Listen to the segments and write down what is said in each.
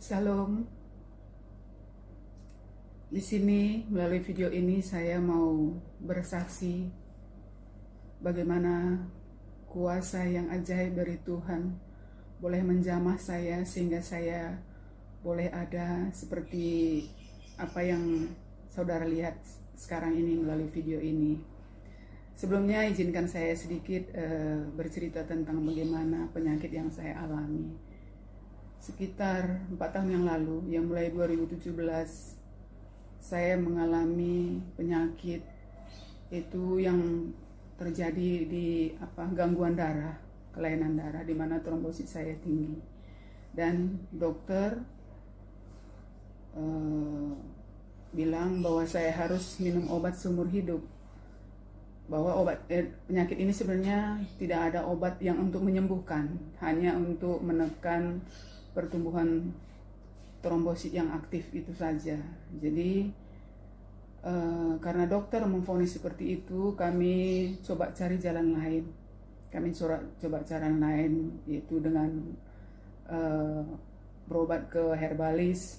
Shalom. Di sini melalui video ini saya mau bersaksi bagaimana kuasa yang ajaib dari Tuhan boleh menjamah saya sehingga saya boleh ada seperti apa yang saudara lihat sekarang ini melalui video ini. Sebelumnya izinkan saya sedikit bercerita tentang bagaimana penyakit yang saya alami. Sekitar 4 tahun yang lalu, yang mulai 2017, saya mengalami penyakit itu yang terjadi di gangguan darah, kelainan darah, di mana trombosit saya tinggi. Dan dokter bilang bahwa saya harus minum obat seumur hidup. Bahwa penyakit ini sebenarnya tidak ada obat yang untuk menyembuhkan, hanya untuk menekan pertumbuhan trombosit yang aktif itu saja. Jadi karena dokter memvonis seperti itu, kami coba cari jalan lain. Kami coba cara lain, yaitu dengan berobat ke herbalis.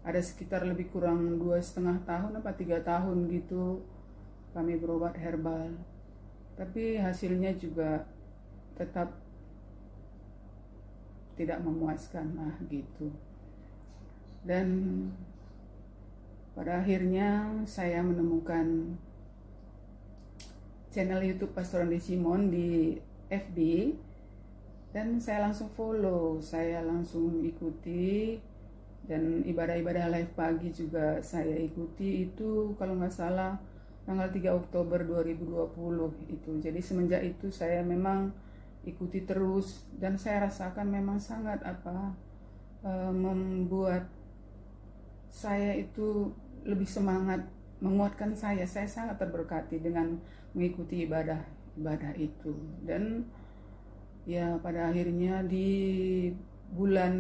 Ada sekitar lebih kurang 2,5 tahun apa 3 tahun gitu kami berobat herbal, tapi hasilnya juga tetap tidak memuaskan lah gitu. Dan pada akhirnya saya menemukan channel YouTube Pastor Andi Simon di FB, dan saya langsung follow, saya langsung ikuti, dan ibadah-ibadah live pagi juga saya ikuti. Itu kalau nggak salah tanggal 3 Oktober 2020 itu. Jadi semenjak itu saya memang ikuti terus, dan saya rasakan memang sangat membuat saya itu lebih semangat, menguatkan saya sangat terberkati dengan mengikuti ibadah itu. Dan ya pada akhirnya di bulan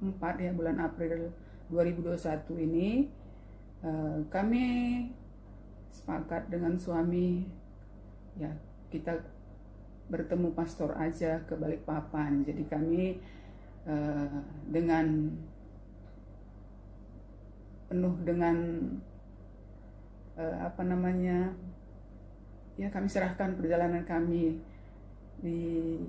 4 ya, bulan April 2021 ini kami sepakat dengan suami, ya kita bertemu pastor aja ke Balikpapan. Jadi kami dengan penuh dengan kami serahkan perjalanan kami, diberkati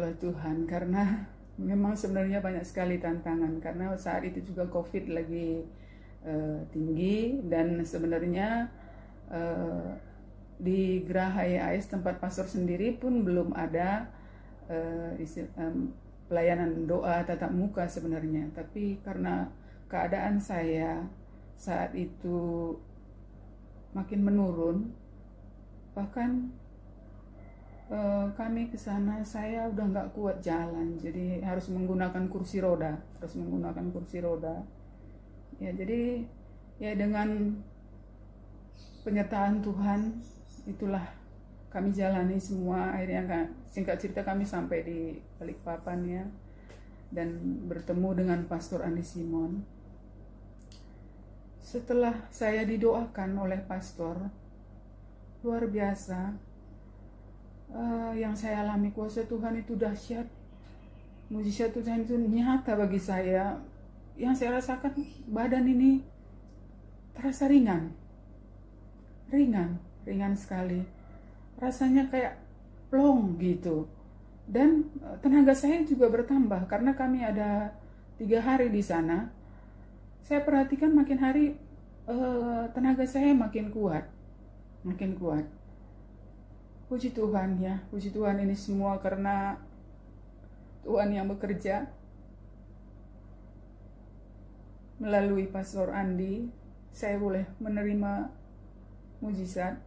oleh Tuhan, karena memang sebenarnya banyak sekali tantangan, karena saat itu juga COVID lagi tinggi, dan sebenarnya di Geraha AIS tempat pastor sendiri pun belum ada pelayanan doa tatap muka sebenarnya. Tapi karena keadaan saya saat itu makin menurun, bahkan kami ke sana saya udah nggak kuat jalan, jadi harus menggunakan kursi roda. Ya, jadi ya dengan penyertaan Tuhan itulah kami jalani semua. Akhirnya singkat cerita kami sampai di Balikpapan ya, dan bertemu dengan Pastor Andi Simon. Setelah saya didoakan oleh pastor, luar biasa yang saya alami. Kuasa Tuhan itu dahsyat, mujizat Tuhan itu nyata bagi saya. Yang saya rasakan, badan ini terasa ringan sekali, rasanya kayak plong gitu. Dan tenaga saya juga bertambah karena kami ada 3 hari di sana. Saya perhatikan makin hari tenaga saya makin kuat. Puji Tuhan ya, puji Tuhan, ini semua karena Tuhan yang bekerja melalui Pastor Andi. Saya boleh menerima mujizat,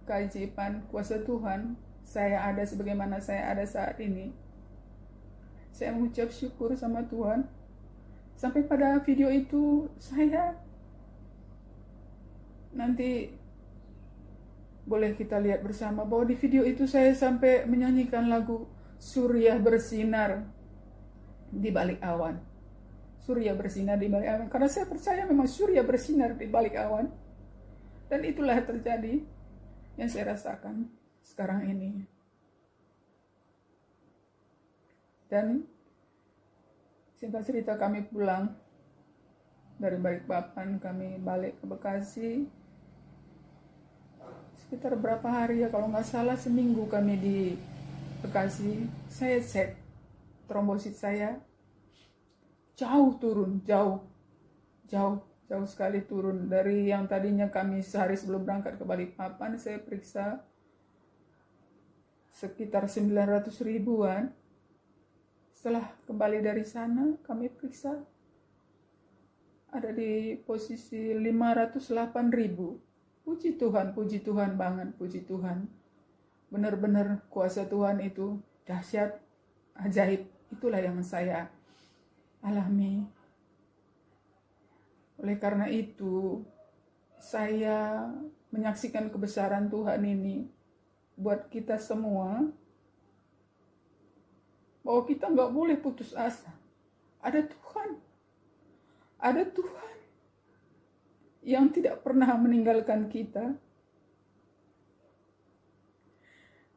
keajaiban, kuasa Tuhan. Saya ada sebagaimana saya ada saat ini. Saya mengucap syukur sama Tuhan. Sampai pada video itu saya nanti boleh kita lihat bersama, bahwa di video itu saya sampai menyanyikan lagu Surya Bersinar di Balik Awan. Surya bersinar di balik awan, karena saya percaya memang surya bersinar di balik awan. Dan itulah yang terjadi, yang saya rasakan sekarang ini. Dan Singkat cerita, kami pulang dari Balikpapan, kami balik ke Bekasi. Sekitar berapa hari ya, kalau nggak salah seminggu kami di Bekasi. Saya cek trombosit saya jauh turun, jauh sekali turun. Dari yang tadinya kami sehari sebelum berangkat ke Balikpapan, saya periksa sekitar 900 ribuan. Setelah kembali dari sana, kami periksa ada di posisi 508 ribu. Puji Tuhan banget, puji Tuhan. Benar-benar kuasa Tuhan itu dahsyat, ajaib. Itulah yang saya alami. Oleh karena itu, saya menyaksikan kebesaran Tuhan ini buat kita semua, bahwa kita nggak boleh putus asa. Ada Tuhan yang tidak pernah meninggalkan kita.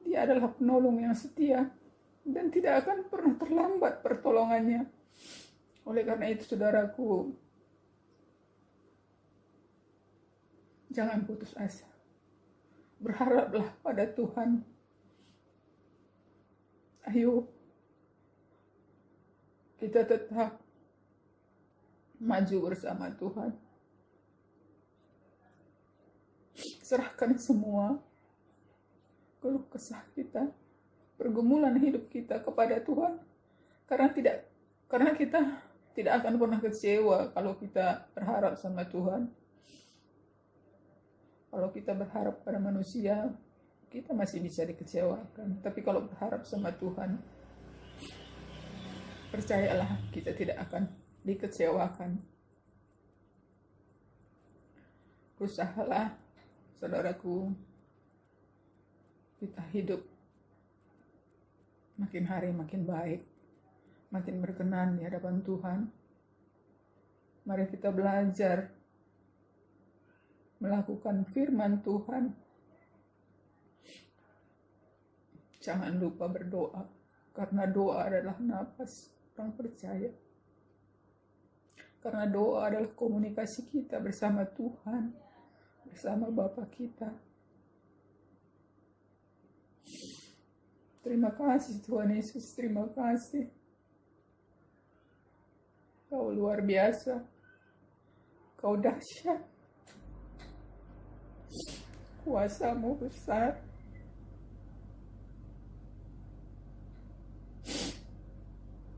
Dia adalah penolong yang setia dan tidak akan pernah terlambat pertolongannya. Oleh karena itu, saudaraku, jangan putus asa. Berharaplah pada Tuhan. Ayo, kita tetap maju bersama Tuhan. Serahkan semua keluh kesah kita, pergumulan hidup kita kepada Tuhan. Karena kita tidak akan pernah kecewa kalau kita berharap sama Tuhan. Kalau kita berharap pada manusia, kita masih bisa dikecewakan. Tapi kalau berharap sama Tuhan, percayalah, kita tidak akan dikecewakan. Berusahalah, saudaraku, kita hidup makin hari makin baik, makin berkenan di hadapan Tuhan. Mari kita belajar melakukan firman Tuhan. Jangan lupa berdoa, karena doa adalah napas orang percaya. Karena doa adalah komunikasi kita bersama Tuhan, bersama Bapa kita. Terima kasih Tuhan Yesus, terima kasih. Kau luar biasa, Kau dahsyat. Kuasa-Mu besar.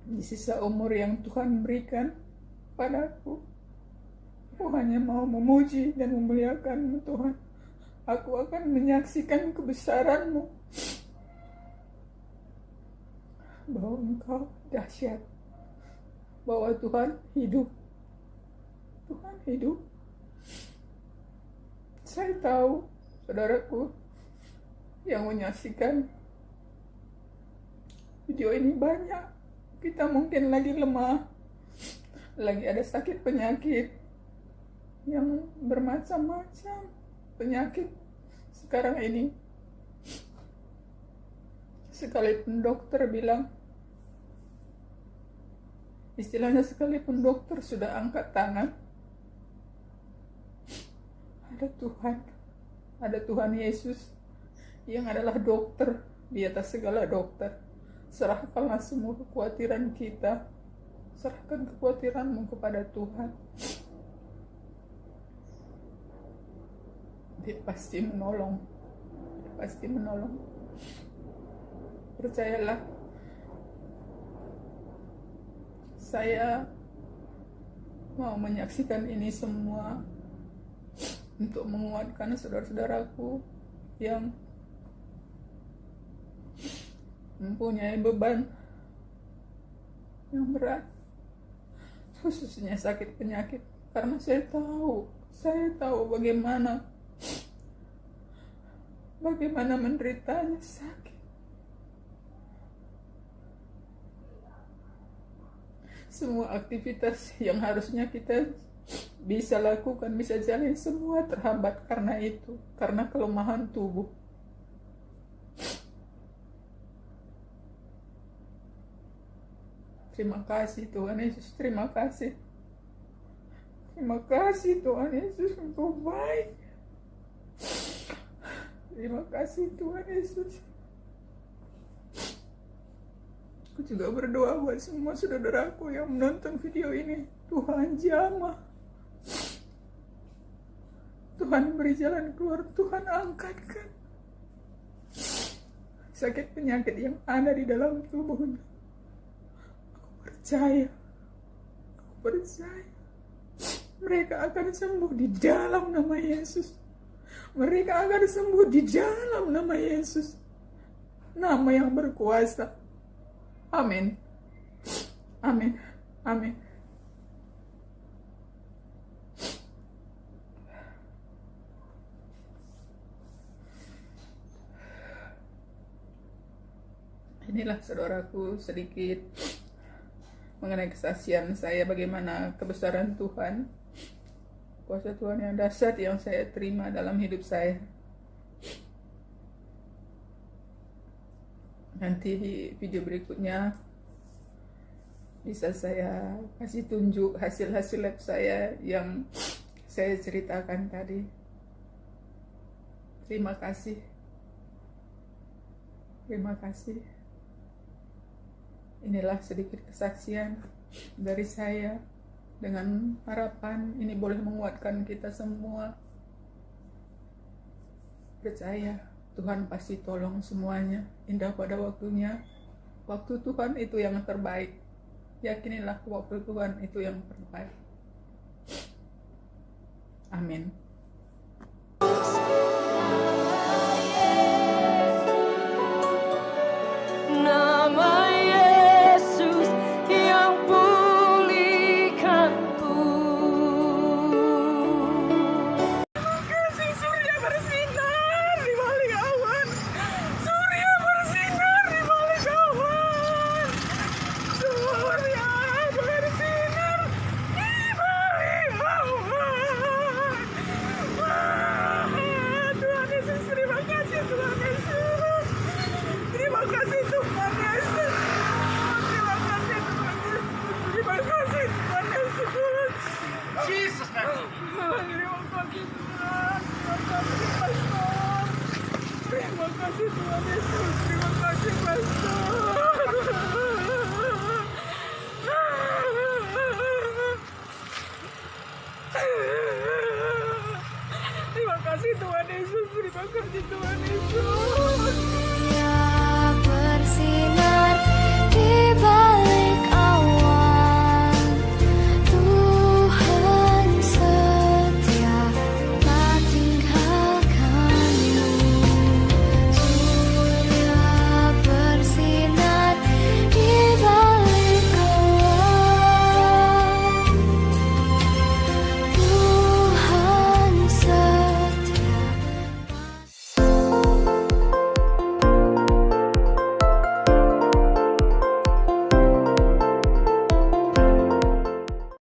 Di sisa umur yang Tuhan berikan padaku, aku hanya mau memuji dan memuliakan-Mu Tuhan. Aku akan menyaksikan kebesaran-Mu, bahwa Engkau dahsyat, bahwa Tuhan hidup. Tuhan hidup. Saya tahu, saudaraku, yang menyaksikan video ini banyak. Kita mungkin lagi lemah, lagi ada sakit penyakit yang bermacam-macam penyakit sekarang ini. Sekalipun dokter bilang, istilahnya sekalipun dokter sudah angkat tangan, ada Tuhan Yesus yang adalah dokter di atas segala dokter. Serahkanlah semua kekhawatiran kita, serahkan kekhawatiranmu kepada Tuhan. Dia pasti menolong, percayalah. Saya mau menyaksikan ini semua untuk menguatkan saudara-saudaraku yang mempunyai beban yang berat, khususnya sakit penyakit. Karena saya tahu bagaimana menderitanya sakit. Semua aktivitas yang harusnya kita bisa lakukan, bisa jalani, semua terhambat karena kelemahan tubuh. Terima kasih Tuhan Yesus, terima kasih. Terima kasih Tuhan Yesus, Engkau baik. Terima kasih Tuhan Yesus. Aku juga berdoa buat semua saudaraku yang menonton video ini. Tuhan jamah. Tuhan beri jalan keluar, Tuhan angkatkan sakit penyakit yang ada di dalam tubuhnya. Aku percaya mereka akan sembuh di dalam nama Yesus. Mereka akan sembuh di dalam nama Yesus, nama yang berkuasa. Amin, amin, amin. Inilah saudaraku sedikit mengenai kesaksian saya bagaimana kebesaran Tuhan, kuasa Tuhan yang dahsyat yang saya terima dalam hidup saya. Nanti di video berikutnya bisa saya kasih tunjuk hasil-hasil lab saya yang saya ceritakan tadi. Terima kasih. Terima kasih. Inilah sedikit kesaksian dari saya, dengan harapan ini boleh menguatkan kita semua. Percaya Tuhan pasti tolong semuanya, indah pada waktunya. Waktu Tuhan itu yang terbaik. Yakinilah waktu Tuhan itu yang terbaik. Amin.